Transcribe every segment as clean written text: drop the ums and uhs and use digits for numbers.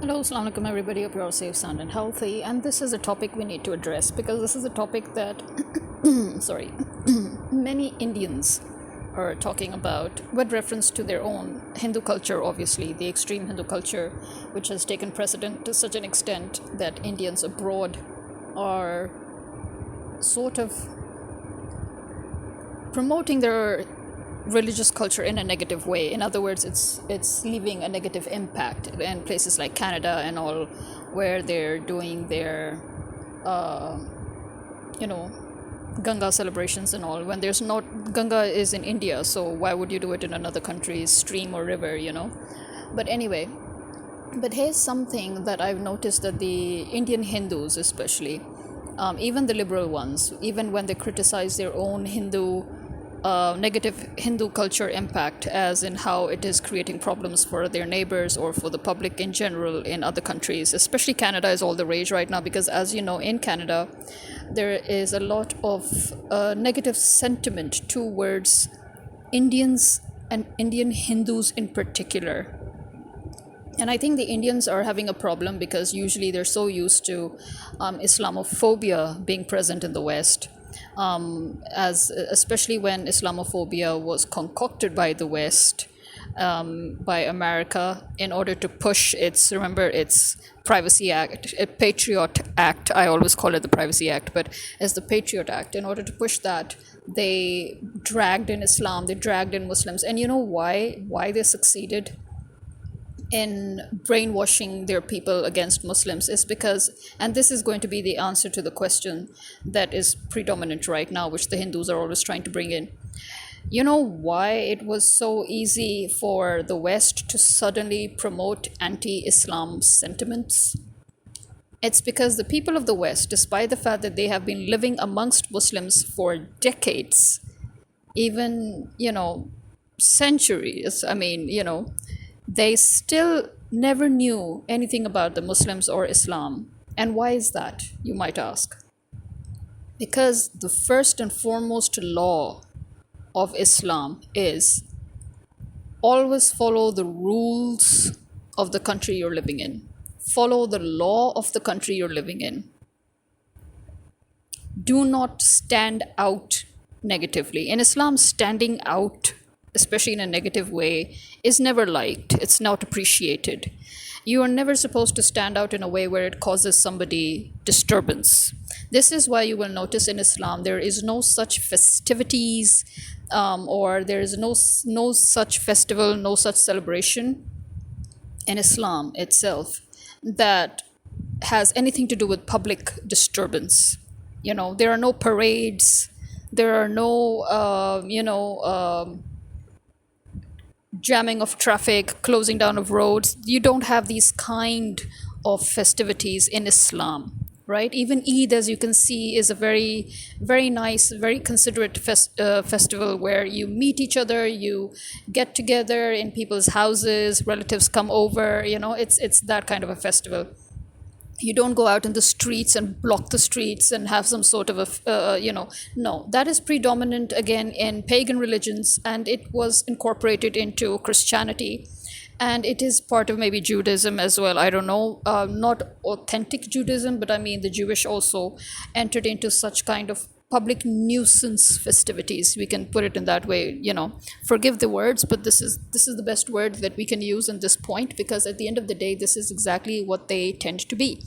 Hello, Assalamu alaikum everybody. Hope you're all safe, sound, and healthy. And this is a topic we need to address because this is a topic that, sorry, many Indians are talking about with reference to their own Hindu culture, obviously, the extreme Hindu culture, which has taken precedent to such an extent that Indians abroad are sort of promoting their religious culture in a negative way. In other words, it's leaving a negative impact in places like Canada and all, where they're doing their, uh, you know, Ganga celebrations and all. When there's not Ganga is in India, so why would you do it in another country's stream or river? But anyway, but here's something that I've noticed that the Indian Hindus, especially, even the liberal ones, even when they criticize their own negative Hindu culture impact, as in how it is creating problems for their neighbors or for the public in general in other countries. Especially Canada is all the rage right now because, as you know, in Canada, there is a lot of negative sentiment towards Indians and Indian Hindus in particular. And I think the Indians are having a problem because usually they're so used to Islamophobia being present in the West, as especially when Islamophobia was concocted by the West, by America, in order to push its Privacy Act, Patriot Act. I always call it the Privacy Act, but as the Patriot Act. In order to push that, they dragged in Islam, they dragged in Muslims, and you know why they succeeded in brainwashing their people against Muslims is because, and this is going to be the answer to the question that is predominant right now, which the Hindus are always trying to bring in. You know why it was so easy for the West to suddenly promote anti-Islam sentiments? It's because the people of the West, despite the fact that they have been living amongst Muslims for decades, even, centuries, they still never knew anything about the Muslims or Islam. And why is that, you might ask? Because the first and foremost law of Islam is always follow the rules of the country you're living in. Follow the law of the country you're living in. Do not stand out negatively. In Islam, standing out, especially in a negative way, is never liked. It's not appreciated. You are never supposed to stand out in a way where it causes somebody disturbance. This is why you will notice in Islam there is no such festivities, or there is no such festival, no such celebration in Islam itself that has anything to do with public disturbance. There are no parades, there are no, jamming of traffic, closing down of roads. You don't have these kind of festivities in Islam, right? Even Eid, as you can see, is a very, very nice, very considerate festival where you meet each other, you get together in people's houses, relatives come over. It's that kind of a festival. You don't go out in the streets and block the streets and have some sort of no, that is predominant again in pagan religions, and it was incorporated into Christianity, and it is part of maybe Judaism as well. I don't know, not authentic Judaism, but I mean the Jewish also entered into such kind of public nuisance festivities, we can put it in that way. Forgive the words, but this is the best word that we can use in this point, because at the end of the day, this is exactly what they tend to be.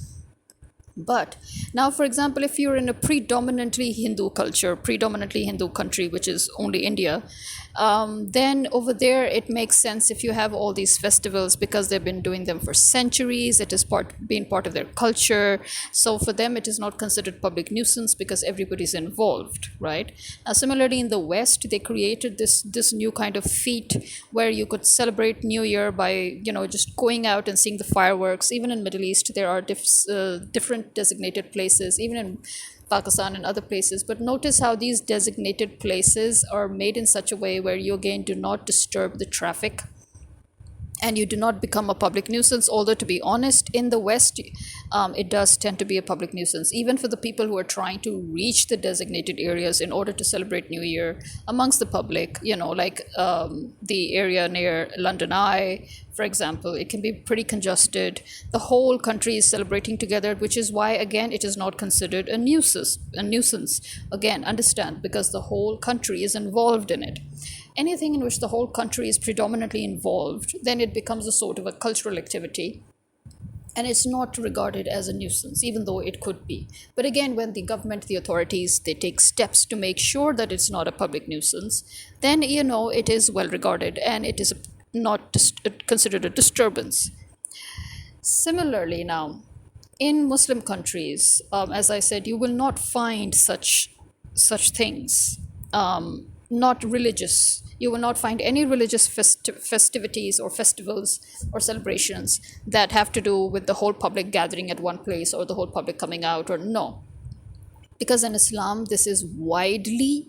But now, for example, if you're in a predominantly Hindu culture, predominantly Hindu country, which is only India, then over there it makes sense if you have all these festivals, because they've been doing them for centuries. It has been part of their culture. So for them, it is not considered public nuisance because everybody's involved, right? Now, similarly, in the West, they created this new kind of feat where you could celebrate New Year by just going out and seeing the fireworks. Even in Middle East, there are different designated places, even in Pakistan and other places. But notice how these designated places are made in such a way where you again do not disturb the traffic. and you do not become a public nuisance. Although, to be honest, in the West, it does tend to be a public nuisance, even for the people who are trying to reach the designated areas in order to celebrate New Year amongst the public. Like the area near London Eye, for example, it can be pretty congested. The whole country is celebrating together, which is why, again, it is not considered a nuisance. Again, understand, because the whole country is involved in it. Anything in which the whole country is predominantly involved, then it becomes a sort of a cultural activity, and it's not regarded as a nuisance, even though it could be. But again, when the government, the authorities, they take steps to make sure that it's not a public nuisance, then it is well regarded, and it is not considered a disturbance. Similarly, now in Muslim countries, as I said, you will not find such things. Not religious. You will not find any religious festivities or festivals or celebrations that have to do with the whole public gathering at one place, or the whole public coming out, or no. Because in Islam, this is widely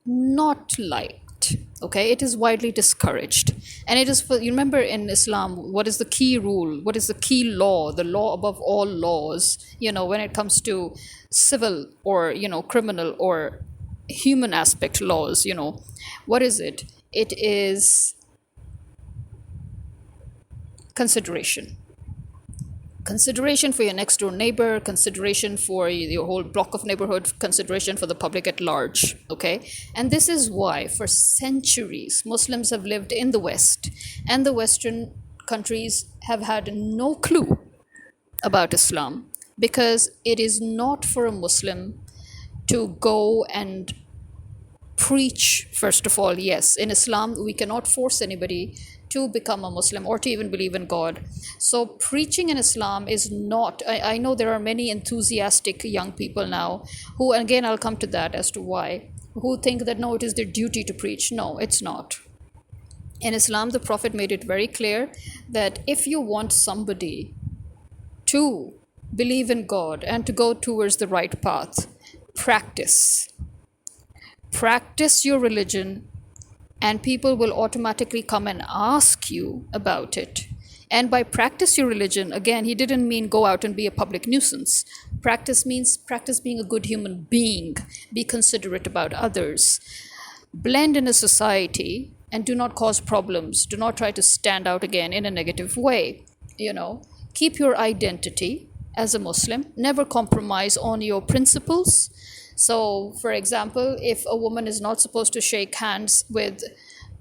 not liked. Okay, it is widely discouraged. And it is for, you remember in Islam, what is the key rule? What is the key law? The law above all laws, when it comes to civil or, criminal or human aspect laws, what is it? It is consideration. Consideration for your next door neighbor, consideration for your whole block of neighborhood, consideration for the public at large. Okay, and this is why for centuries Muslims have lived in the West, and the Western countries have had no clue about Islam, because it is not for a Muslim to go and preach. First of all, yes, in Islam we cannot force anybody to become a Muslim or to even believe in God. So preaching in Islam is not, I know there are many enthusiastic young people now who, again I'll come to that as to why, who think that no, it is their duty to preach. No, it's not. In Islam, the Prophet made it very clear that if you want somebody to believe in God and to go towards the right path, practice your religion, and people will automatically come and ask you about it. And by practice your religion, again, he didn't mean go out and be a public nuisance. Practice means practice being a good human being, be considerate about others, blend in a society, and do not cause problems. Do not try to stand out again in a negative way. Keep your identity as a Muslim, never compromise on your principles. So, for example, if a woman is not supposed to shake hands with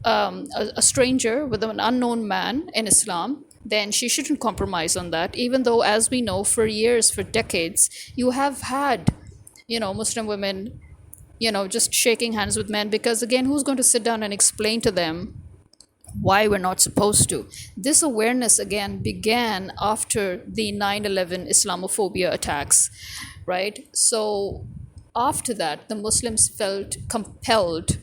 a stranger, with an unknown man in Islam, then she shouldn't compromise on that, even though, as we know, for years, for decades, you have had, Muslim women, just shaking hands with men, because, again, who's going to sit down and explain to them why we're not supposed to? This awareness, again, began after the 9/11 Islamophobia attacks, right? So after that, the Muslims felt compelled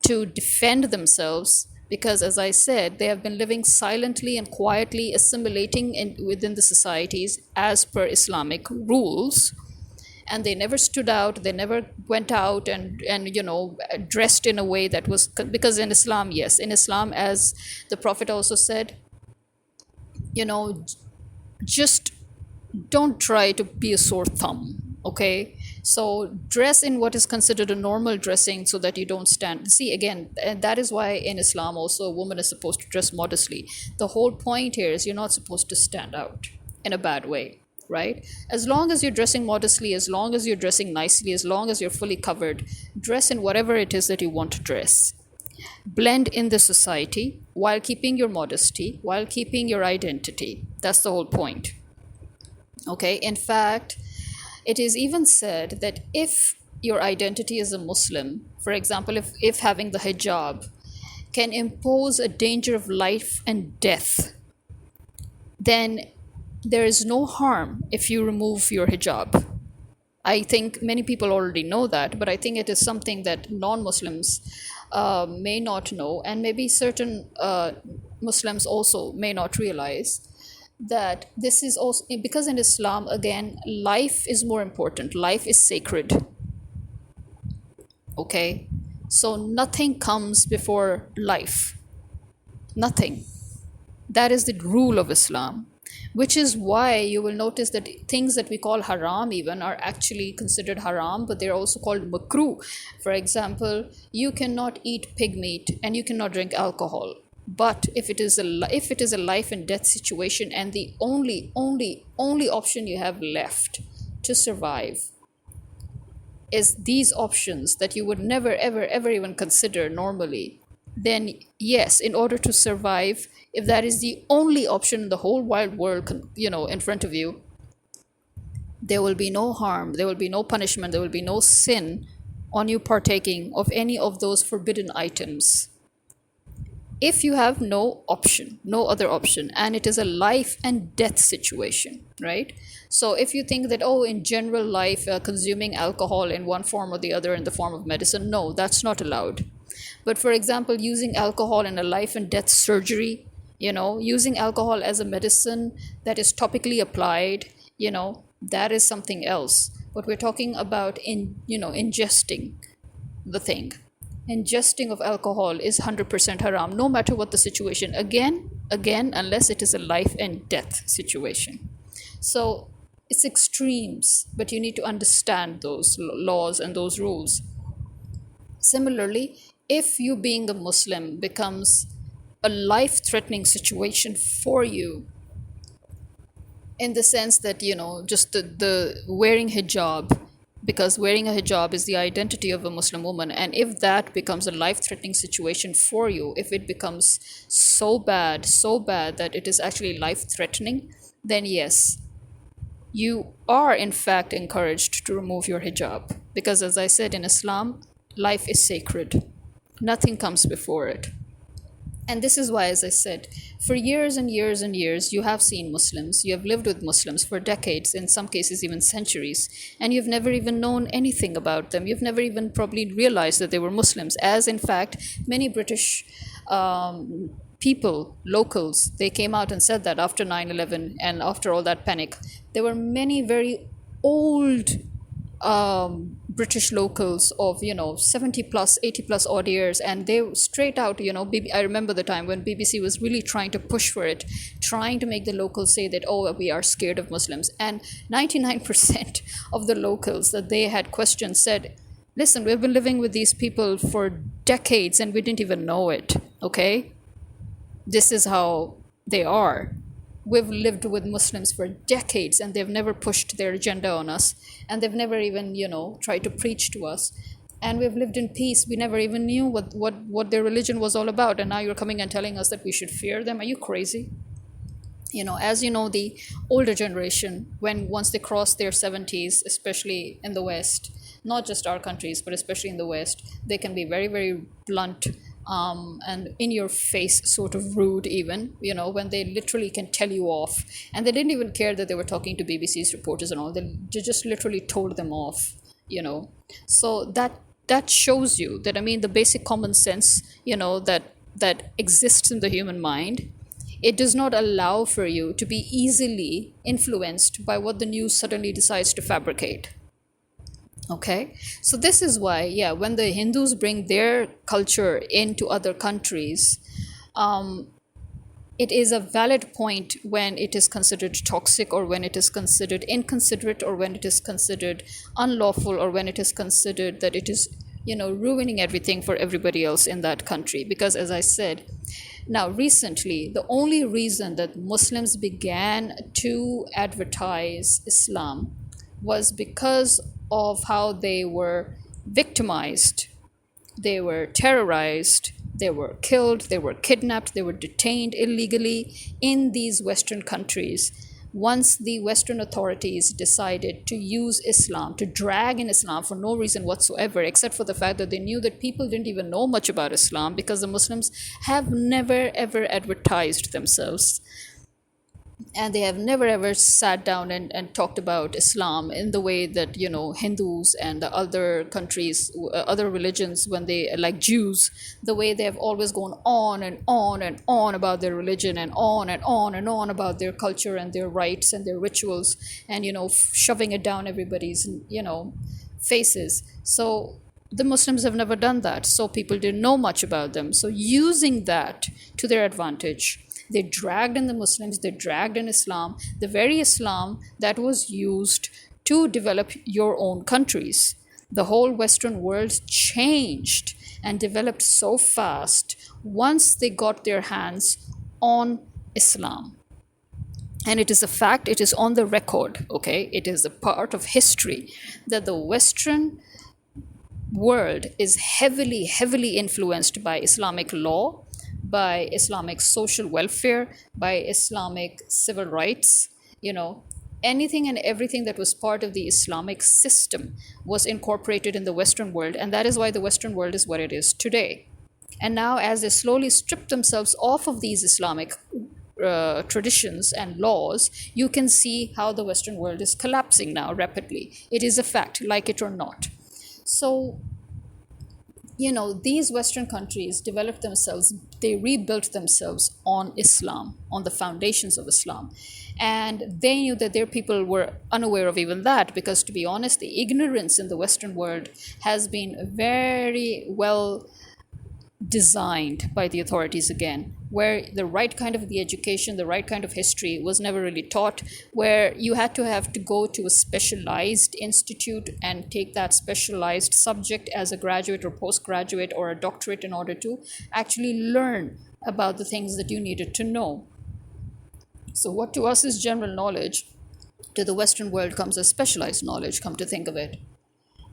to defend themselves, because, as I said, they have been living silently and quietly, assimilating within the societies as per Islamic rules. And they never stood out, they never went out and dressed in a way that was, because in Islam, yes, in Islam, as the Prophet also said, just don't try to be a sore thumb, okay? So dress in what is considered a normal dressing, so that you don't stand. See, again, and that is why in Islam also a woman is supposed to dress modestly. The whole point here is you're not supposed to stand out in a bad way, right? As long as you're dressing modestly, as long as you're dressing nicely, as long as you're fully covered, dress in whatever it is that you want to dress. Blend in the society while keeping your modesty, while keeping your identity. That's the whole point. Okay, in fact, it is even said that if your identity is a Muslim, for example, if having the hijab can impose a danger of life and death, then there is no harm if you remove your hijab. I think many people already know that, but I think it is something that non-Muslims may not know, and maybe certain Muslims also may not realize that this is also because in Islam, again, life is more important. Life is sacred. Okay, so nothing comes before life. Nothing. That is the rule of Islam, which is why you will notice that things that we call haram even are actually considered haram, but they're also called makruh. For example, you cannot eat pig meat and you cannot drink alcohol. But if it is a life and death situation, and the only option you have left to survive is these options that you would never ever even consider normally, then yes, in order to survive, if that is the only option in the whole wide world, in front of you, there will be no harm, there will be no punishment, there will be no sin on you partaking of any of those forbidden items. If you have no option, no other option, and it is a life and death situation, right? So if you think that, oh, in general life, consuming alcohol in one form or the other in the form of medicine, no, that's not allowed. But for example, using alcohol in a life and death surgery, using alcohol as a medicine that is topically applied, that is something else. But we're talking about ingesting the thing. Ingesting of alcohol is 100% haram, no matter what the situation. Again, unless it is a life and death situation. So it's extremes, but you need to understand those laws and those rules. Similarly, if you being a Muslim becomes a life threatening situation for you, in the sense that, just the wearing hijab, because wearing a hijab is the identity of a Muslim woman, and if that becomes a life threatening situation for you, if it becomes so bad that it is actually life threatening, then yes, you are in fact encouraged to remove your hijab, because as I said, in Islam, life is sacred, nothing comes before it. And this is why, as I said, for years and years and years, you have seen Muslims, you have lived with Muslims for decades, in some cases even centuries, and you've never even known anything about them. You've never even probably realized that they were Muslims, as in fact, many British people, locals, they came out and said that after 9/11 and after all that panic. There were many very old British locals of 70 plus 80 plus odd years, and they straight out, I remember the time when BBC was really trying to push for it, trying to make the locals say that, oh, we are scared of Muslims, and 99% of the locals that they had questioned said, listen, we've been living with these people for decades and we didn't even know it. Okay, this is how they are. We've lived with Muslims for decades and they've never pushed their agenda on us, and they've never even, tried to preach to us. And we've lived in peace. We never even knew what their religion was all about. And now you're coming and telling us that we should fear them. Are you crazy? As you know, the older generation, when once they cross their 70s, especially in the West, not just our countries, but especially in the West, they can be very, very blunt, and in your face, sort of rude even, when they literally can tell you off. And they didn't even care that they were talking to BBC's reporters and all. They just literally told them off. So that shows you that, I mean, the basic common sense, that exists in the human mind, it does not allow for you to be easily influenced by what the news suddenly decides to fabricate. Okay, so this is why, yeah, when the Hindus bring their culture into other countries, it is a valid point when it is considered toxic, or when it is considered inconsiderate, or when it is considered unlawful, or when it is considered that it is, ruining everything for everybody else in that country. Because as I said, now recently, the only reason that Muslims began to advertise Islam was because of how they were victimized, they were terrorized, they were killed, they were kidnapped, they were detained illegally in these Western countries. Once the Western authorities decided to use Islam, to drag in Islam for no reason whatsoever, except for the fact that they knew that people didn't even know much about Islam, because the Muslims have never ever advertised themselves, and they have never ever sat down and talked about Islam in the way that, Hindus and the other countries, other religions, when they, like Jews, the way they have always gone on and on and on about their religion, and on and on and on about their culture and their rites and their rituals, and shoving it down everybody's faces. So the Muslims have never done that, so people didn't know much about them. So, using that to their advantage, they dragged in the Muslims, they dragged in Islam, the very Islam that was used to develop your own countries. The whole Western world changed and developed so fast once they got their hands on Islam. And it is a fact, it is on the record, okay? It is a part of history that the Western world is heavily, heavily influenced by Islamic law, by Islamic social welfare, by Islamic civil rights. You know, anything and everything that was part of the Islamic system was incorporated in the Western world, and that is why the Western world is what it is today. And now, as they slowly strip themselves off of these Islamic traditions and laws, you can see how the Western world is collapsing now rapidly. It is a fact, like it or not. So, these Western countries developed themselves, they rebuilt themselves on Islam, on the foundations of Islam. And they knew that their people were unaware of even that, because, to be honest, the ignorance in the Western world has been very well designed by the authorities again, where the right kind of the education, the right kind of history was never really taught, where you had to have to go to a specialized institute and take that specialized subject as a graduate or postgraduate or a doctorate in order to actually learn about the things that you needed to know. So what to us is general knowledge, to the Western world comes as specialized knowledge, come to think of it.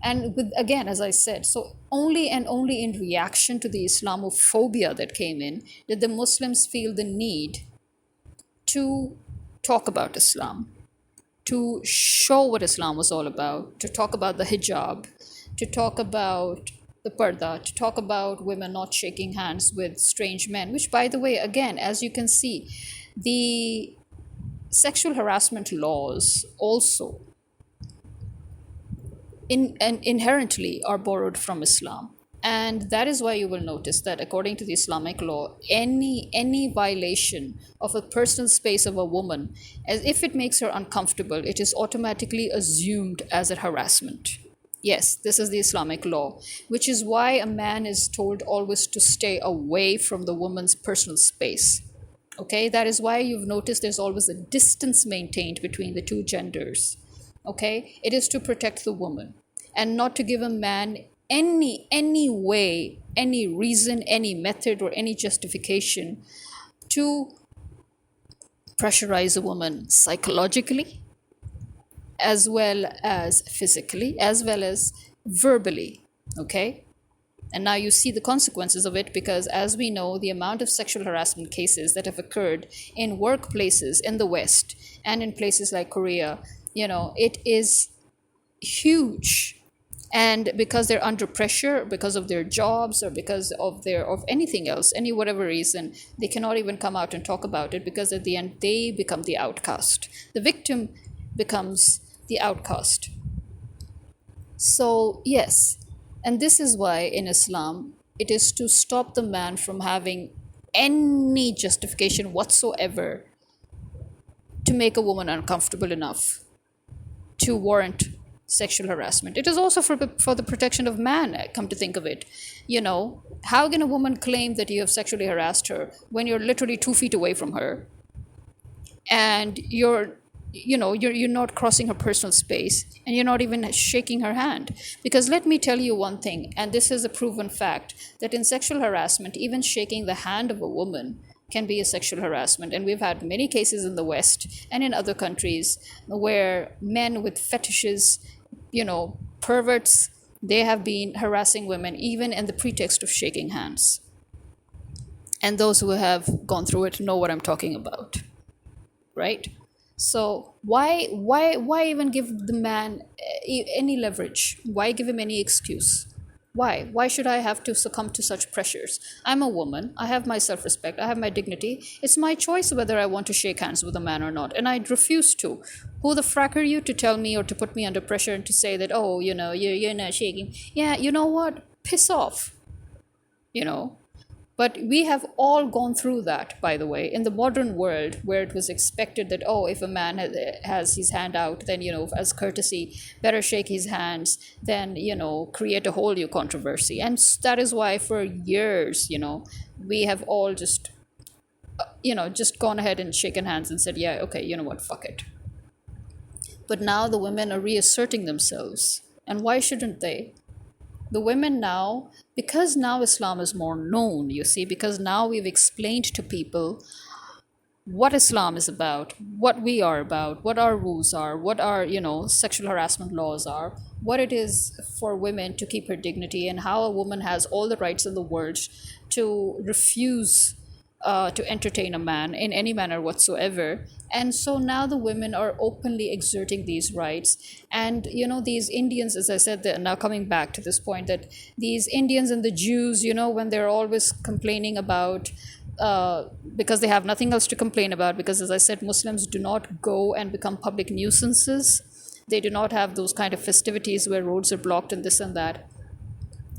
And with, again, as I said, so only and only in reaction to the Islamophobia that came in did the Muslims feel the need to talk about Islam, to show what Islam was all about, to talk about the hijab, to talk about the parda, to talk about women not shaking hands with strange men, which, by the way, again, as you can see, the sexual harassment laws also inherently are borrowed from Islam. And that is why you will notice that according to the Islamic law, any violation of a personal space of a woman, as if it makes her uncomfortable, it is automatically assumed as a harassment. Yes, this is the Islamic law, which is why a man is told always to stay away from the woman's personal space. Okay, that is why you've noticed there's always a distance maintained between the two genders. Okay, it is to protect the woman and not to give a man any way, any reason, any method, or any justification to pressurize a woman psychologically, as well as physically, as well as verbally. Okay, and now you see the consequences of it, because as we know, the amount of sexual harassment cases that have occurred in workplaces in the West and in places like Korea, it is huge. And because they're under pressure, because of their jobs, or because of anything else, any whatever reason, they cannot even come out and talk about it, because at the end they become the outcast. The victim becomes the outcast. So yes, and this is why in Islam it is to stop the man from having any justification whatsoever to make a woman uncomfortable enough to warrant sexual harassment. It is also for the protection of man, come to think of it. How can a woman claim that you have sexually harassed her when you're literally 2 feet away from her, and you're not crossing her personal space, and you're not even shaking her hand? Because let me tell you one thing, and this is a proven fact, that in sexual harassment, even shaking the hand of a woman can be a sexual harassment. And we've had many cases in the West and in other countries where men with fetishes, perverts, they have been harassing women even in the pretext of shaking hands. And those who have gone through it know what I'm talking about, right? So why even give the man any leverage? Why give him any excuse? Why should I have to succumb to such pressures? I'm a woman, I have my self-respect, I have my dignity. It's my choice whether I want to shake hands with a man or not, and I refuse to. Who the frack are you to tell me or to put me under pressure and to say that, oh, you're not shaking? Yeah, you know what? Piss off. But we have all gone through that, by the way, in the modern world, where it was expected that, oh, if a man has his hand out, then, as courtesy, better shake his hands than, create a whole new controversy. And that is why for years, we have all just gone ahead and shaken hands and said, yeah, okay, you know what, fuck it. But now the women are reasserting themselves. And why shouldn't they? The women now, because now Islam is more known, you see, because now we've explained to people what Islam is about, what we are about, what our rules are, what our, sexual harassment laws are, what it is for women to keep her dignity, and how a woman has all the rights in the world to refuse to entertain a man in any manner whatsoever. And so now the women are openly exerting these rights. And, these Indians, as I said, they're now coming back to this point, that these Indians and the Jews, when they're always complaining about, because they have nothing else to complain about, because, as I said, Muslims do not go and become public nuisances. They do not have those kind of festivities where roads are blocked and this and that.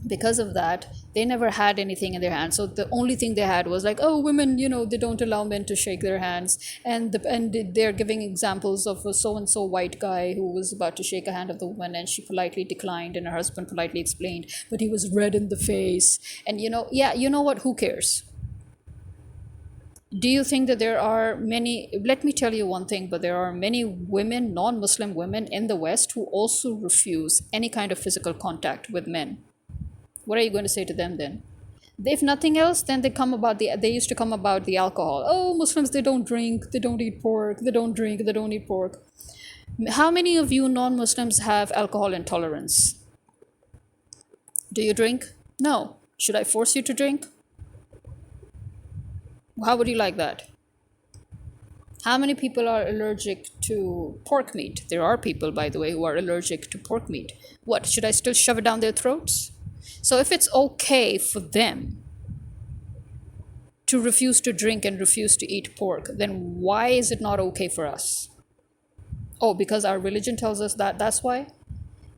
Because of that, they never had anything in their hands. So the only thing they had was like, oh, women, they don't allow men to shake their hands. And they're giving examples of a so-and-so white guy who was about to shake a hand of the woman, and she politely declined, and her husband politely explained, but he was red in the face. And, yeah, you know what? Who cares? Do you think that there are many, let me tell you one thing, but there are many women, non-Muslim women in the West, who also refuse any kind of physical contact with men. What are you going to say to them then? If nothing else, then they used to come about the alcohol. Oh, Muslims, they don't drink, they don't eat pork, they don't drink, they don't eat pork. How many of you non-Muslims have alcohol intolerance? Do you drink? No. Should I force you to drink? How would you like that? How many people are allergic to pork meat? There are people, by the way, who are allergic to pork meat. What, should I still shove it down their throats? So if it's okay for them to refuse to drink and refuse to eat pork, then why is it not okay for us? Oh, because our religion tells us that, that's why?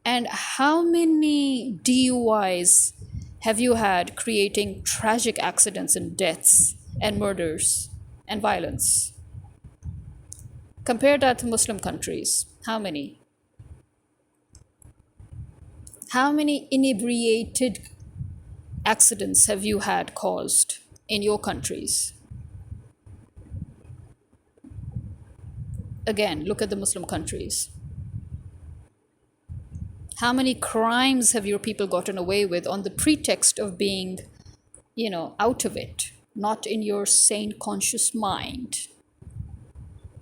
And how many DUIs have you had, creating tragic accidents and deaths and murders and violence? Compare that to Muslim countries. How many? How many inebriated accidents have you had caused in your countries? Again, look at the Muslim countries. How many crimes have your people gotten away with on the pretext of being, out of it, not in your sane, conscious mind?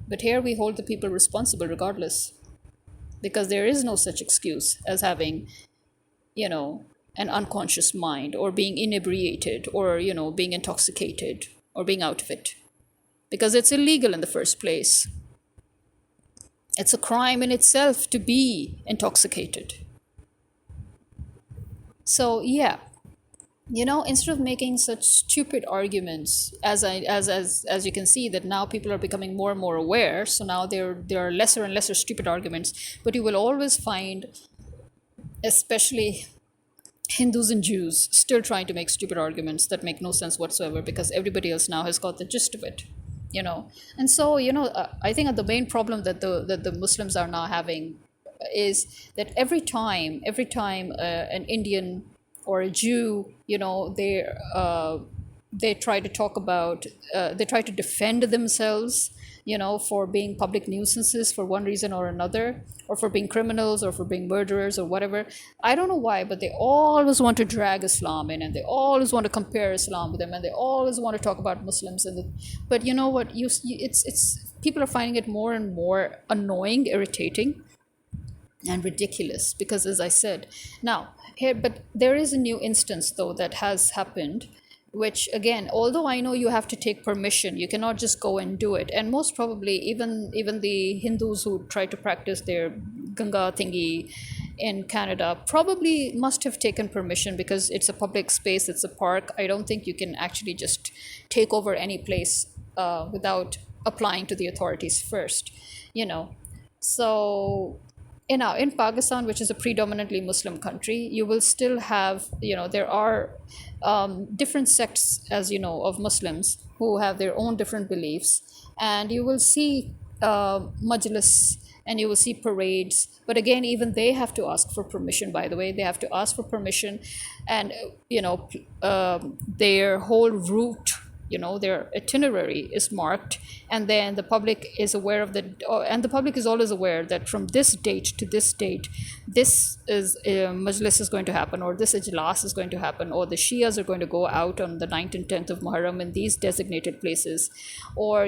But here we hold the people responsible regardless, because there is no such excuse as having an unconscious mind, or being inebriated, or, being intoxicated, or being out of it. Because it's illegal in the first place. It's a crime in itself to be intoxicated. So, yeah, instead of making such stupid arguments, as you can see, that now people are becoming more and more aware, so now there are lesser and lesser stupid arguments, but you will always find, especially Hindus and Jews, still trying to make stupid arguments that make no sense whatsoever, because everybody else now has got the gist of it, And so, I think the main problem that the Muslims are now having is that every time an Indian or a Jew, they try to talk about, they try to defend themselves, for being public nuisances for one reason or another, or for being criminals, or for being murderers, or whatever. I don't know why, but they always want to drag Islam in, and they always want to compare Islam with them, and they always want to talk about Muslims. But you know what? It's people are finding it more and more annoying, irritating, and ridiculous, because, as I said, now here, but there is a new instance though that has happened, which, again, although I know you have to take permission, you cannot just go and do it, and most probably even the Hindus who try to practice their Ganga thingy in Canada probably must have taken permission, because it's a public space, it's a park. I don't think you can actually just take over any place without applying to the authorities first, So in Pakistan, which is a predominantly Muslim country, you will still have, there are different sects, as you know, of Muslims who have their own different beliefs, and you will see majlis, and you will see parades. But again, even they have to ask for permission. By the way, they have to ask for permission, and their whole route, their itinerary is marked, and then the public is aware of the and the public is always aware that from this date to this date, this is majlis is going to happen, or this ijlas is going to happen, or the Shias are going to go out on the 9th and 10th of Muharram in these designated places, or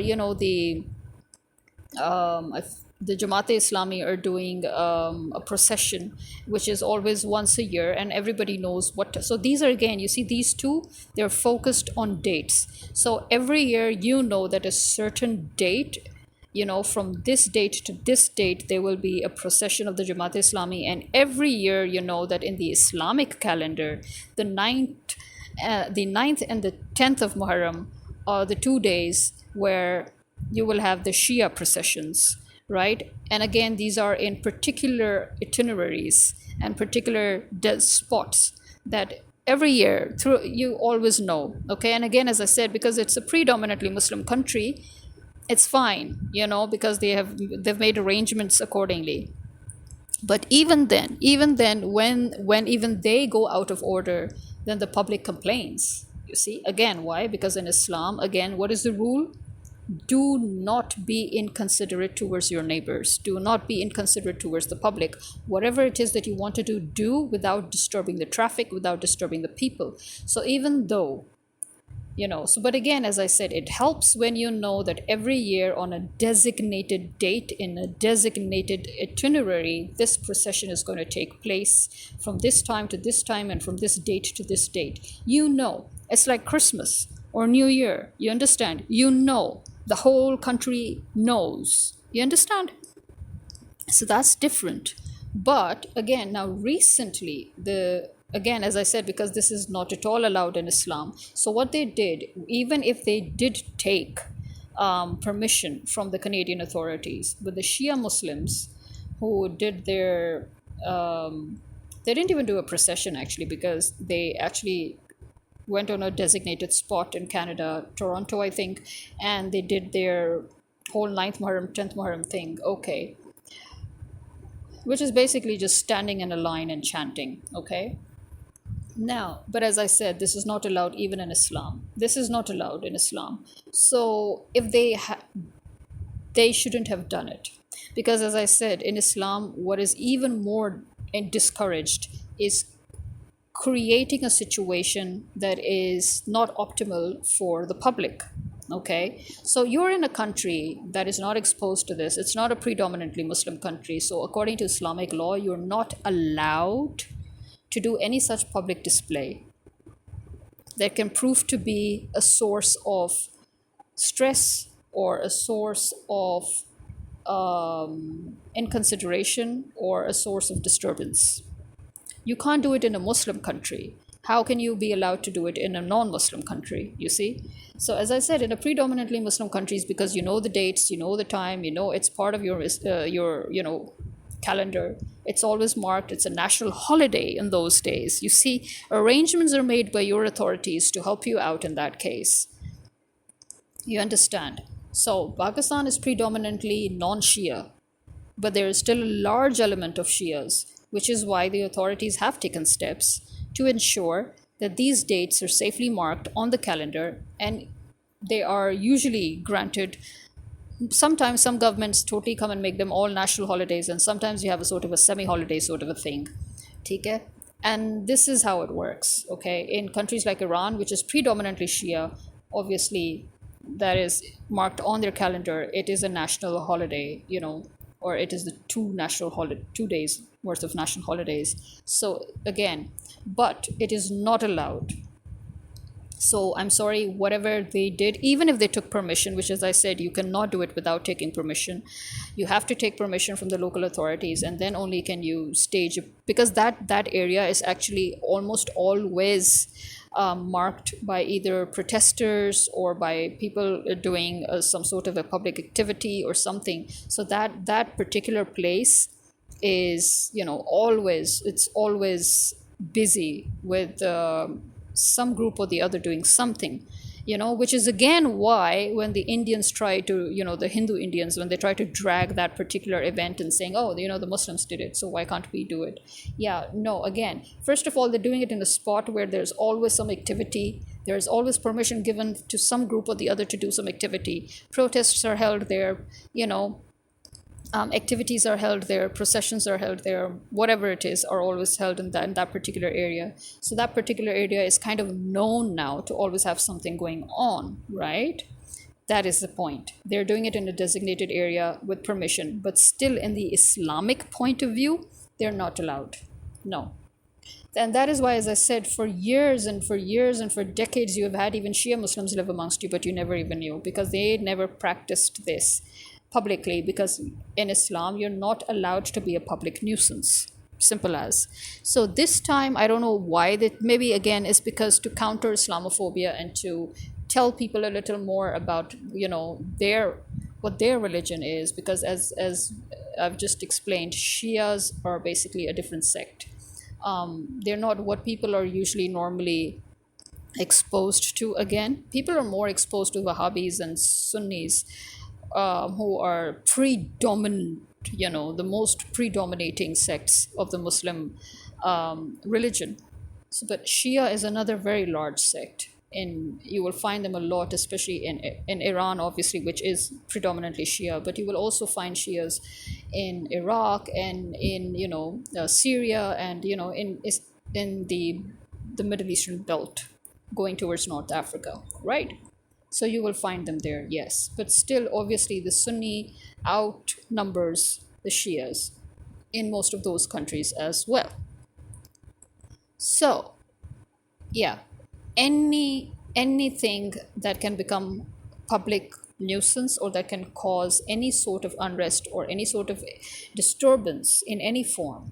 the Jamaat-e-Islami are doing a procession, which is always once a year, and everybody knows so these are, again, you see, these two, they're focused on dates. So every year, that a certain date, from this date to this date, there will be a procession of the Jamaat-e-Islami, and every year, that in the Islamic calendar, the ninth and the 10th of Muharram are the 2 days where you will have the Shia processions, right? And again, these are in particular itineraries and particular spots that every year through you always know, okay? And again, as I said, because it's a predominantly Muslim country, it's fine, because they've made arrangements accordingly. But even then, when even they go out of order, then the public complains. You see, again, why? Because in Islam, again, what is the rule? Do not be inconsiderate towards your neighbors. Do not be inconsiderate towards the public. Whatever it is that you want to do without disturbing the traffic, without disturbing the people. So even though, but again, as I said, it helps when you know that every year on a designated date in a designated itinerary, this procession is going to take place from this time to this time and from this date to this date. It's like Christmas or New Year. You understand? The whole country knows. You understand? So that's different. But again, now recently, again, as I said, because this is not at all allowed in Islam. So what they did, even if they did take permission from the Canadian authorities, but the Shia Muslims who did they didn't even do a procession actually, because they actually went on a designated spot in Canada, Toronto, I think, and they did their whole 9th Muharram, 10th Muharram thing, okay, which is basically just standing in a line and chanting, okay? Now, but as I said, this is not allowed even in Islam. This is not allowed in Islam. So if they shouldn't have done it. Because as I said, in Islam, what is even more discouraged is creating a situation that is not optimal for the public. Okay, so you're in a country that is not exposed to this. It's not a predominantly Muslim country. So according to Islamic law, you're not allowed to do any such public display that can prove to be a source of stress or a source of inconsideration or a source of disturbance. You can't do it in a Muslim country. How can you be allowed to do it in a non-Muslim country, you see? So as I said, in a predominantly Muslim countries, because you know the dates, you know the time, it's part of your calendar. It's always marked. It's a national holiday in those days. You see, arrangements are made by your authorities to help you out in that case. You understand? So Pakistan is predominantly non-Shia, but there is still a large element of Shias, which is why the authorities have taken steps to ensure that these dates are safely marked on the calendar, and they are usually granted. Sometimes some governments totally come and make them all national holidays, and sometimes you have a sort of a semi-holiday sort of a thing. Okay? And this is how it works. Okay? In countries like Iran, which is predominantly Shia, obviously that is marked on their calendar. It is a national holiday, or it is the 2 days worth of national holidays. So again, but it is not allowed. So I'm sorry, whatever they did, even if they took permission, which, as I said, you cannot do it without taking permission. You have to take permission from the local authorities, and then only can you stage it, because that area is actually almost always marked by either protesters or by people doing some sort of a public activity or something. So that particular place is, always, it's always busy with some group or the other doing something, which is again why when the Indians try to, the Hindu Indians, when they try to drag that particular event and saying, oh, the Muslims did it, so why can't we do it? Yeah, no, again, first of all, they're doing it in a spot where there's always some activity. There's always permission given to some group or the other to do some activity. Protests are held there, activities are held there, processions are held there, whatever it is, are always held in that particular area. So that particular area is kind of known now to always have something going on, right? That is the point. They're doing it in a designated area with permission, but still, in the Islamic point of view, they're not allowed. No. And that is why, as I said, for years and for years and for decades, you have had even Shia Muslims live amongst you, but you never even knew, because they never practiced this publicly, because in Islam, you're not allowed to be a public nuisance. Simple as. So this time, I don't know why, that maybe again is because to counter Islamophobia and to tell people a little more about, what their religion is, because as I've just explained, Shias are basically a different sect. They're not what people are usually normally exposed to. Again, people are more exposed to Wahhabis and Sunnis, who are predominant, the most predominating sects of the Muslim religion. So, but Shia is another very large sect. You will find them a lot, especially in Iran, obviously, which is predominantly Shia. But you will also find Shias in Iraq and in Syria and in the Middle Eastern belt, going towards North Africa, right? So you will find them there, yes. But still, obviously, the Sunni outnumbers the Shias in most of those countries as well. So, yeah, anything that can become public nuisance or that can cause any sort of unrest or any sort of disturbance in any form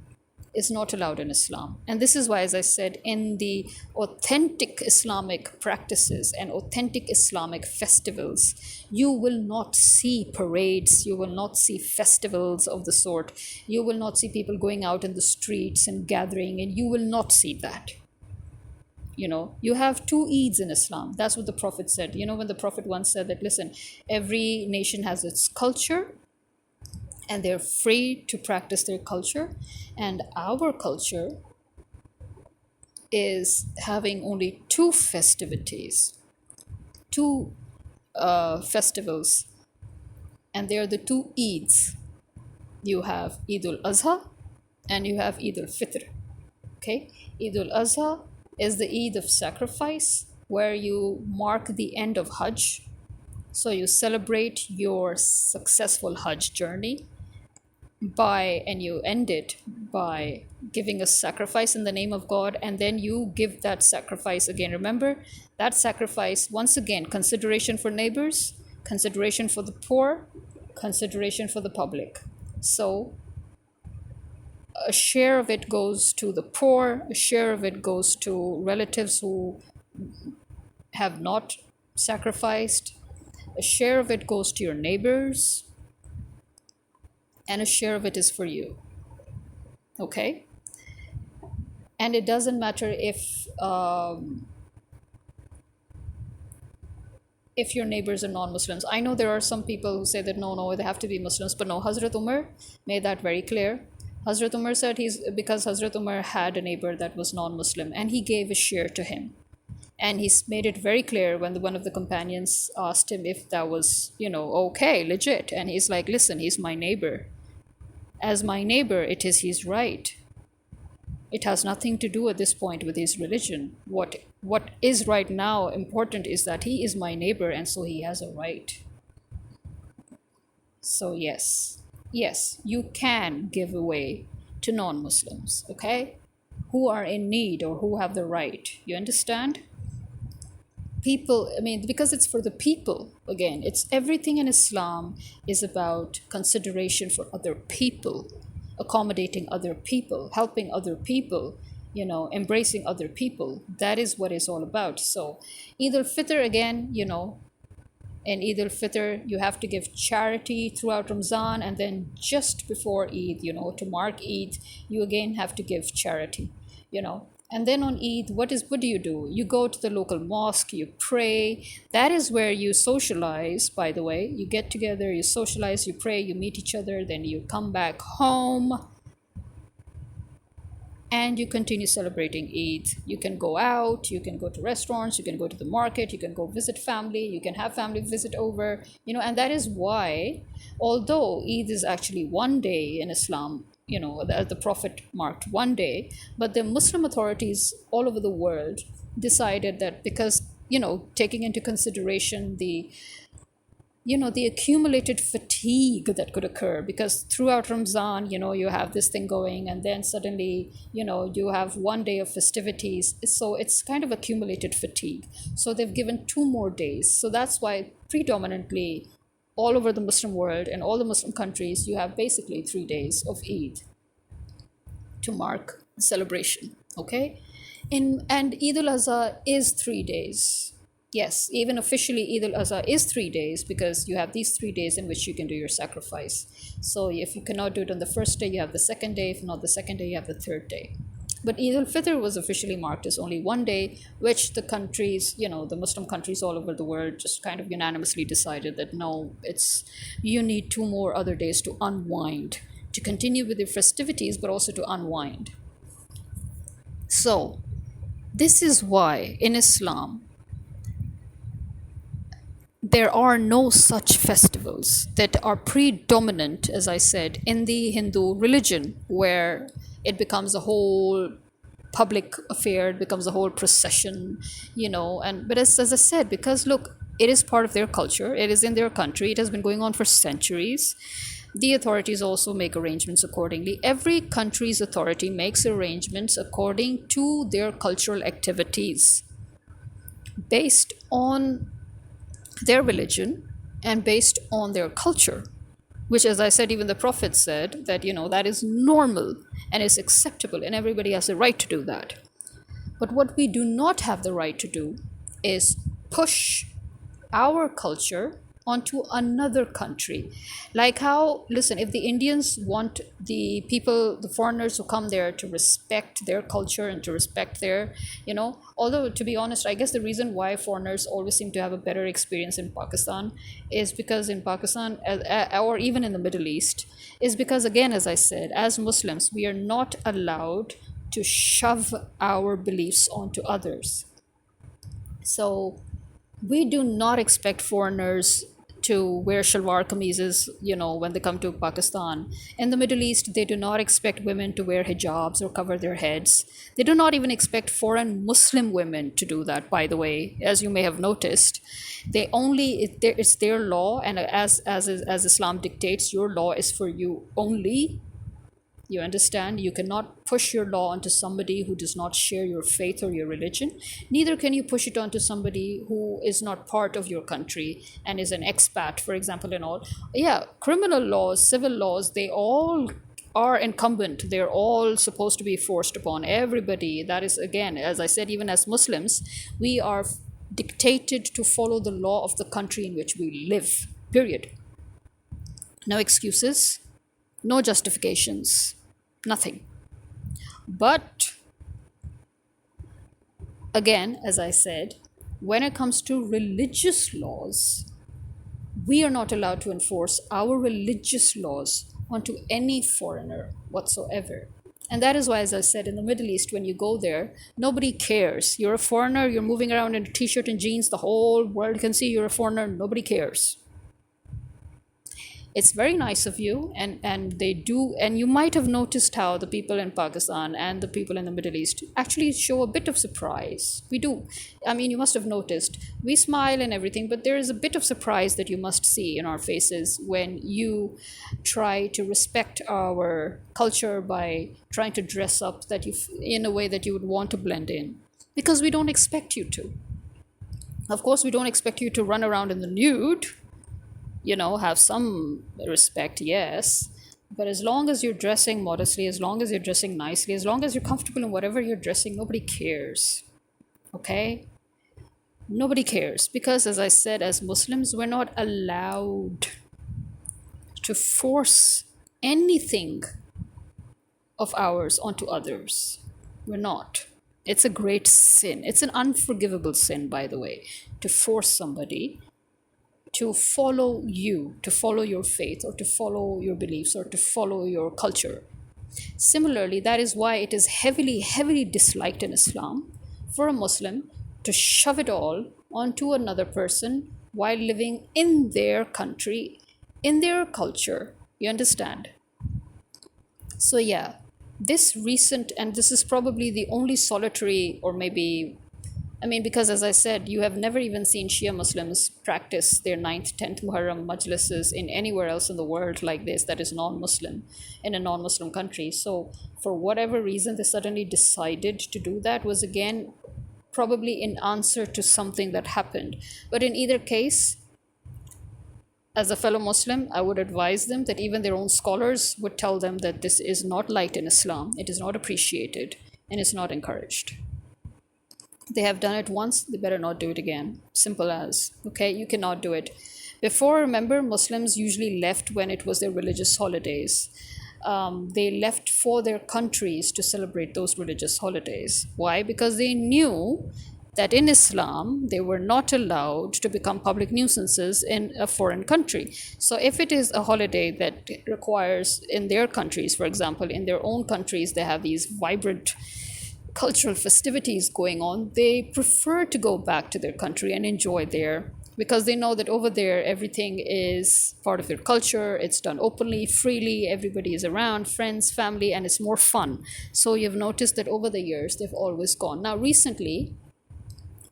is not allowed in Islam. And this is why, as I said, in the authentic Islamic practices and authentic Islamic festivals, you will not see parades, you will not see festivals of the sort, you will not see people going out in the streets and gathering, and you will not see that. You have two Eids in Islam. That's what the Prophet said. When the Prophet once said that, listen, every nation has its culture, and they're free to practice their culture. And our culture is having only two festivities, two festivals, and they're the two Eids. You have Eid al-Azha and you have Eid al-Fitr. Okay? Eid al-Azha is the Eid of sacrifice, where you mark the end of Hajj. So you celebrate your successful Hajj journey and you end it by giving a sacrifice in the name of God, and then you give that sacrifice again. Remember, that sacrifice, once again, consideration for neighbors, consideration for the poor, consideration for the public. So a share of it goes to the poor, a share of it goes to relatives who have not sacrificed, a share of it goes to your neighbors, and a share of it is for you. Okay? And it doesn't matter if your neighbors are non-Muslims. I know there are some people who say that no, they have to be Muslims, but no, Hazrat Umar made that very clear. Hazrat Umar said because Hazrat Umar had a neighbor that was non-Muslim, and he gave a share to him. And he's made it very clear when one of the companions asked him if that was, okay, legit. And he's like, listen, he's my neighbor. As my neighbor, it is his right. It has nothing to do at this point with his religion. What is right now important is that he is my neighbor, and so he has a right. So yes, you can give away to non-Muslims, okay, who are in need or who have the right. You understand? People, because it's for the people. Again, it's everything in Islam is about consideration for other people, accommodating other people, helping other people, embracing other people. That is what it's all about. So Eid al-Fitr, again, In Eid al-Fitr, you have to give charity throughout Ramzan, and then just before Eid, to mark Eid, you again have to give charity, And then on Eid, what do you do? You go to the local mosque, you pray. That is where you socialize, by the way. You get together, you socialize, you pray, you meet each other, then you come back home and you continue celebrating Eid. You can go out, you can go to restaurants, you can go to the market, you can go visit family, you can have family visit over, and that is why, although Eid is actually one day in Islam, the Prophet marked one day, but the Muslim authorities all over the world decided that because, taking into consideration the accumulated fatigue that could occur, because throughout Ramzan, you have this thing going, and then suddenly, you have one day of festivities. So it's kind of accumulated fatigue. So they've given 2 more days. So that's why predominantly all over the Muslim world and all the Muslim countries, you have basically 3 days of Eid to mark the celebration. Okay? And Eid al-Azha is 3 days. Yes, even officially Eid al-Azha is 3 days, because you have these 3 days in which you can do your sacrifice. So if you cannot do it on the first day, you have the second day. If not the second day, you have the third day. But Eid al-Fitr was officially marked as only one day, which the countries, the Muslim countries all over the world just kind of unanimously decided that no, you need 2 more other days to unwind, to continue with your festivities, but also to unwind. So this is why in Islam, there are no such festivals that are predominant, as I said, in the Hindu religion, where it becomes a whole public affair, it becomes a whole procession, but as I said, because look, it is part of their culture, it is in their country, it has been going on for centuries. The authorities also make arrangements accordingly. Every country's authority makes arrangements according to their cultural activities, based on their religion and based on their culture, which, as I said, even the Prophet said that that is normal and is acceptable, and everybody has the right to do that. But what we do not have the right to do is push our culture onto another country. Like how, listen, if the Indians want the people, the foreigners who come there, to respect their culture and to respect their, although to be honest, I guess the reason why foreigners always seem to have a better experience in Pakistan is because in Pakistan, or even in the Middle East, is because, again, as I said, as Muslims, we are not allowed to shove our beliefs onto others. So we do not expect foreigners to wear shalwar kameezes, when they come to Pakistan. In the Middle East, they do not expect women to wear hijabs or cover their heads. They do not even expect foreign Muslim women to do that, by the way, as you may have noticed. It's their law, and as Islam dictates, your law is for you only. You understand? You cannot push your law onto somebody who does not share your faith or your religion. Neither can you push it onto somebody who is not part of your country and is an expat, for example, and all. Yeah, criminal laws, civil laws, they all are incumbent. They're all supposed to be forced upon everybody. That is, again, as I said, even as Muslims, we are dictated to follow the law of the country in which we live, period. No excuses, no justifications. Nothing. But again, as I said, when it comes to religious laws, we are not allowed to enforce our religious laws onto any foreigner whatsoever. And that is why, as I said, in the Middle East, when you go there, nobody cares. You're a foreigner, you're moving around in a t-shirt and jeans, the whole world can see you're a foreigner, nobody cares. It's very nice of you, and they do, and you might have noticed how the people in Pakistan and the people in the Middle East actually show a bit of surprise. We do. I mean, you must have noticed. We smile and everything, but there is a bit of surprise that you must see in our faces when you try to respect our culture by trying to dress up in a way that you would want to blend in. Because we don't expect you to. Of course, we don't expect you to run around in the nude. Have some respect, yes. But as long as you're dressing modestly, as long as you're dressing nicely, as long as you're comfortable in whatever you're dressing, nobody cares. Okay? Nobody cares because, as I said, as Muslims, we're not allowed to force anything of ours onto others. We're not. It's a great sin. It's an unforgivable sin, by the way, to force somebody to follow you, to follow your faith, or to follow your beliefs, or to follow your culture. Similarly, that is why it is heavily, heavily disliked in Islam for a Muslim to shove it all onto another person while living in their country, in their culture. You understand? So, yeah, this recent, and this is probably the only solitary, or maybe, I mean, because as I said, you have never even seen Shia Muslims practice their 9th, 10th Muharram majlises in anywhere else in the world like this that is non Muslim, in a non Muslim country. So, for whatever reason, they suddenly decided to do that was again probably in answer to something that happened. But in either case, as a fellow Muslim, I would advise them that even their own scholars would tell them that this is not liked in Islam, it is not appreciated, and it's not encouraged. They have done it once, they better not do it again. Simple as. Okay, you cannot do it. Before, remember, Muslims usually left when it was their religious holidays. They left for their countries to celebrate those religious holidays. Why? Because they knew that in Islam, they were not allowed to become public nuisances in a foreign country. So, if it is a holiday that requires in their countries, for example, in their own countries, they have these vibrant cultural festivities going on, they prefer to go back to their country and enjoy there because they know that over there everything is part of their culture, it's done openly, freely, everybody is around, friends, family, and it's more fun. So you've noticed that over the years they've always gone. Now recently,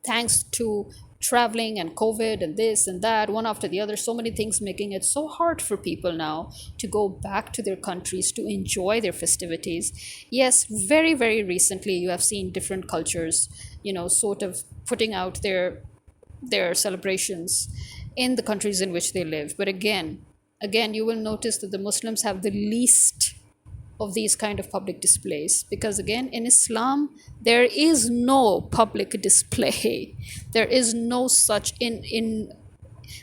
thanks to traveling and COVID and this and that, one after the other, so many things making it so hard for people now to go back to their countries to enjoy their festivities. Yes, very, very recently you have seen different cultures, sort of putting out their celebrations in the countries in which they live. But again, you will notice that the Muslims have the least of these kind of public displays because again in Islam there is no public display, there is no such in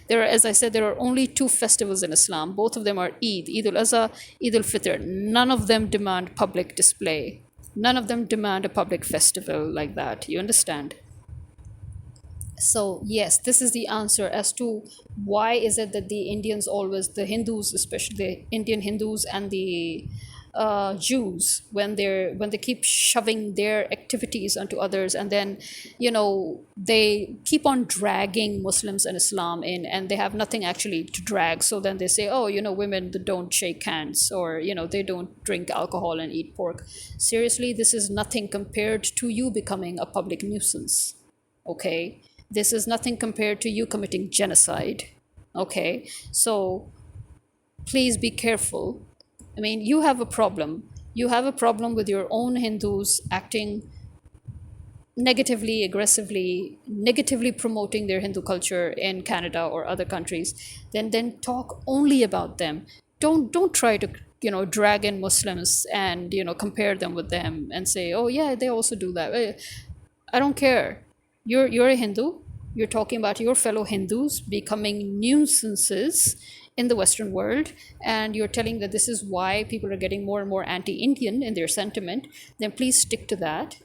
there are, as I said, there are only two festivals in Islam, both of them are Eid al-Azha, Eid al-Fitr. None of them demand public display, none of them demand a public festival like that, you understand? So yes, this is the answer as to why is it that the Indians always, the Hindus, especially the Indian Hindus and the Jews, when they keep shoving their activities onto others, and then they keep on dragging Muslims and Islam in, and they have nothing actually to drag. So then they say, oh, women don't shake hands, or they don't drink alcohol and eat pork. Seriously, this is nothing compared to you becoming a public nuisance. Okay, this is nothing compared to you committing genocide. Okay, so please be careful. I mean, you have a problem. You have a problem with your own Hindus acting negatively, aggressively, negatively promoting their Hindu culture in Canada or other countries. Then talk only about them. Don't try to drag in Muslims and compare them with them and say, oh yeah, they also do that. I don't care. You're a Hindu. You're talking about your fellow Hindus becoming nuisances in the Western world, and you're telling that this is why people are getting more and more anti-Indian in their sentiment. Then please stick to that.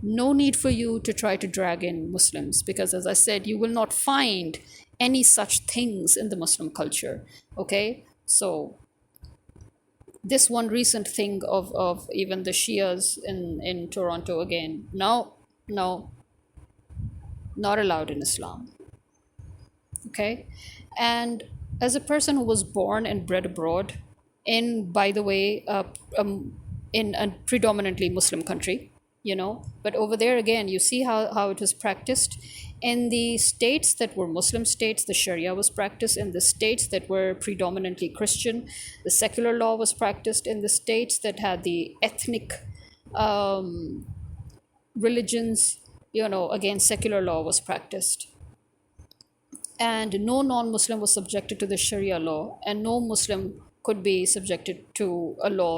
No need for you to try to drag in Muslims because, as I said, you will not find any such things in the Muslim culture. Okay, so this one recent thing of even the Shias in Toronto, again, no, not allowed in Islam. Okay, and as a person who was born and bred abroad in, by the way, in a predominantly Muslim country, but over there again, you see how it was practiced. In the states that were Muslim states, the Sharia was practiced. In the states that were predominantly Christian, the secular law was practiced. In the states that had the ethnic religions, again, secular law was practiced. And no non-Muslim was subjected to the Sharia law, and no Muslim could be subjected to a law,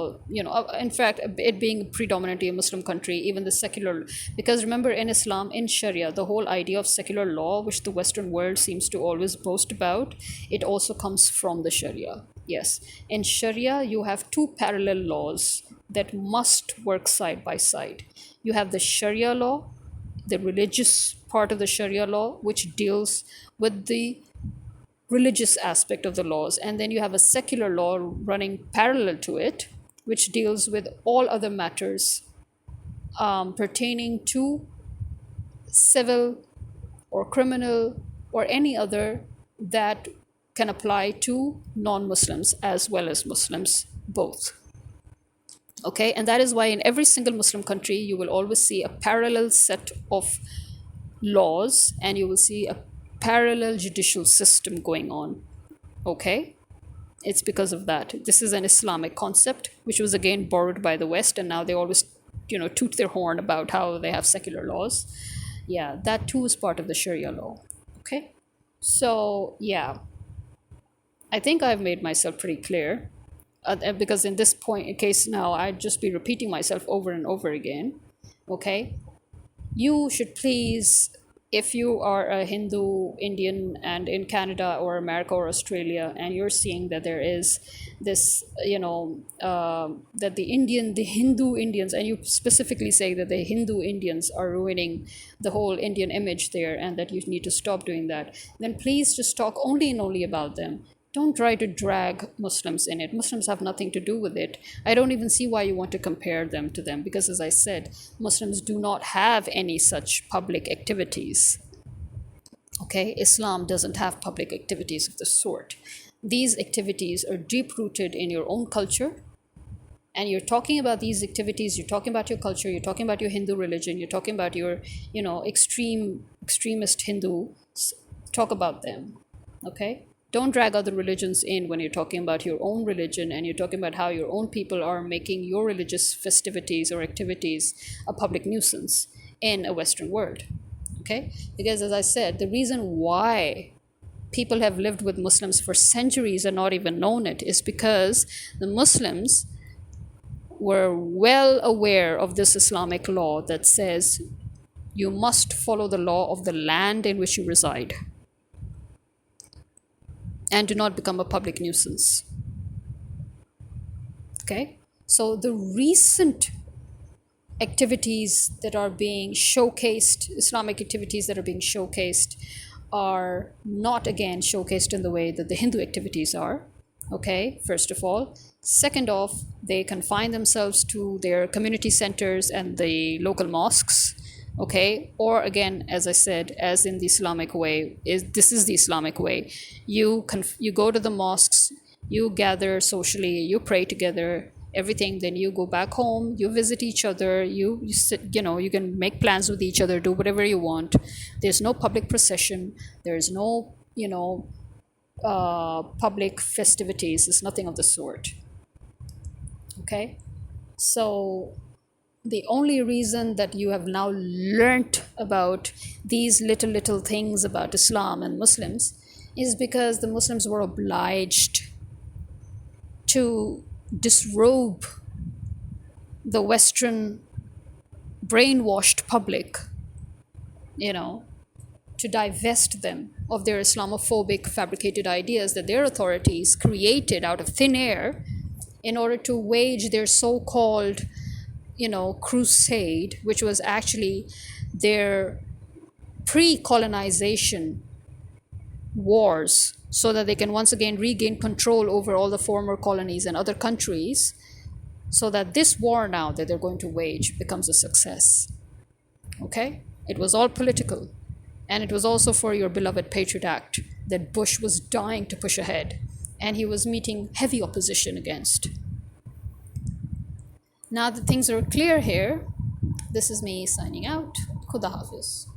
in fact, it being predominantly a Muslim country, even the secular, because remember, in Islam, in Sharia, the whole idea of secular law, which the Western world seems to always boast about, it also comes from the Sharia. Yes, in Sharia, you have two parallel laws that must work side by side. You have the Sharia law, the religious part of the Sharia law, which deals with the religious aspect of the laws, and then you have a secular law running parallel to it, which deals with all other matters pertaining to civil or criminal or any other that can apply to non-Muslims as well as Muslims both. Okay, and that is why in every single Muslim country you will always see a parallel set of laws, and you will see a parallel judicial system going on. Okay, it's because of that. This is an Islamic concept which was again borrowed by the West, and now they always toot their horn about how they have secular laws. Yeah, that too is part of the Sharia law. Okay, so yeah, I think I've made myself pretty clear, because in this point case now I'd just be repeating myself over and over again. Okay, you should please, if you are a Hindu Indian and in Canada or America or Australia, and you're seeing that there is this, that the Hindu Indians, and you specifically say that the Hindu Indians are ruining the whole Indian image there, and that you need to stop doing that, then please just talk only and only about them. Don't try to drag Muslims in it. Muslims have nothing to do with it. I don't even see why you want to compare them to them, because as I said, Muslims do not have any such public activities. Okay, Islam doesn't have public activities of the sort. These activities are deep rooted in your own culture, and you're talking about these activities, you're talking about your culture, you're talking about your Hindu religion, you're talking about your, extremist Hindu. Talk about them. Okay, don't drag other religions in when you're talking about your own religion, and you're talking about how your own people are making your religious festivities or activities a public nuisance in a Western world. Okay, because as I said, the reason why people have lived with Muslims for centuries and not even known it is because the Muslims were well aware of this Islamic law that says you must follow the law of the land in which you reside and do not become a public nuisance. Okay, so the recent activities that are being showcased, Islamic activities that are being showcased, are not again showcased in the way that the Hindu activities are. Okay, first of all. Second off, they confine themselves to their community centers and the local mosques. Okay, or again, as I said, as in the Islamic way, this is the Islamic way. You go to the mosques, you gather socially, you pray together, everything. Then you go back home, you visit each other, you sit, you can make plans with each other, do whatever you want. There's no public procession. There's no public festivities. There's nothing of the sort. Okay, so the only reason that you have now learnt about these little things about Islam and Muslims is because the Muslims were obliged to disrobe the Western brainwashed public, to divest them of their Islamophobic fabricated ideas that their authorities created out of thin air in order to wage their so-called crusade, which was actually their pre-colonization wars, so that they can once again regain control over all the former colonies and other countries, so that this war now that they're going to wage becomes a success. Okay, it was all political, and it was also for your beloved Patriot Act that Bush was dying to push ahead, and he was meeting heavy opposition against. Now that things are clear here, this is me signing out. Khuda Hafiz.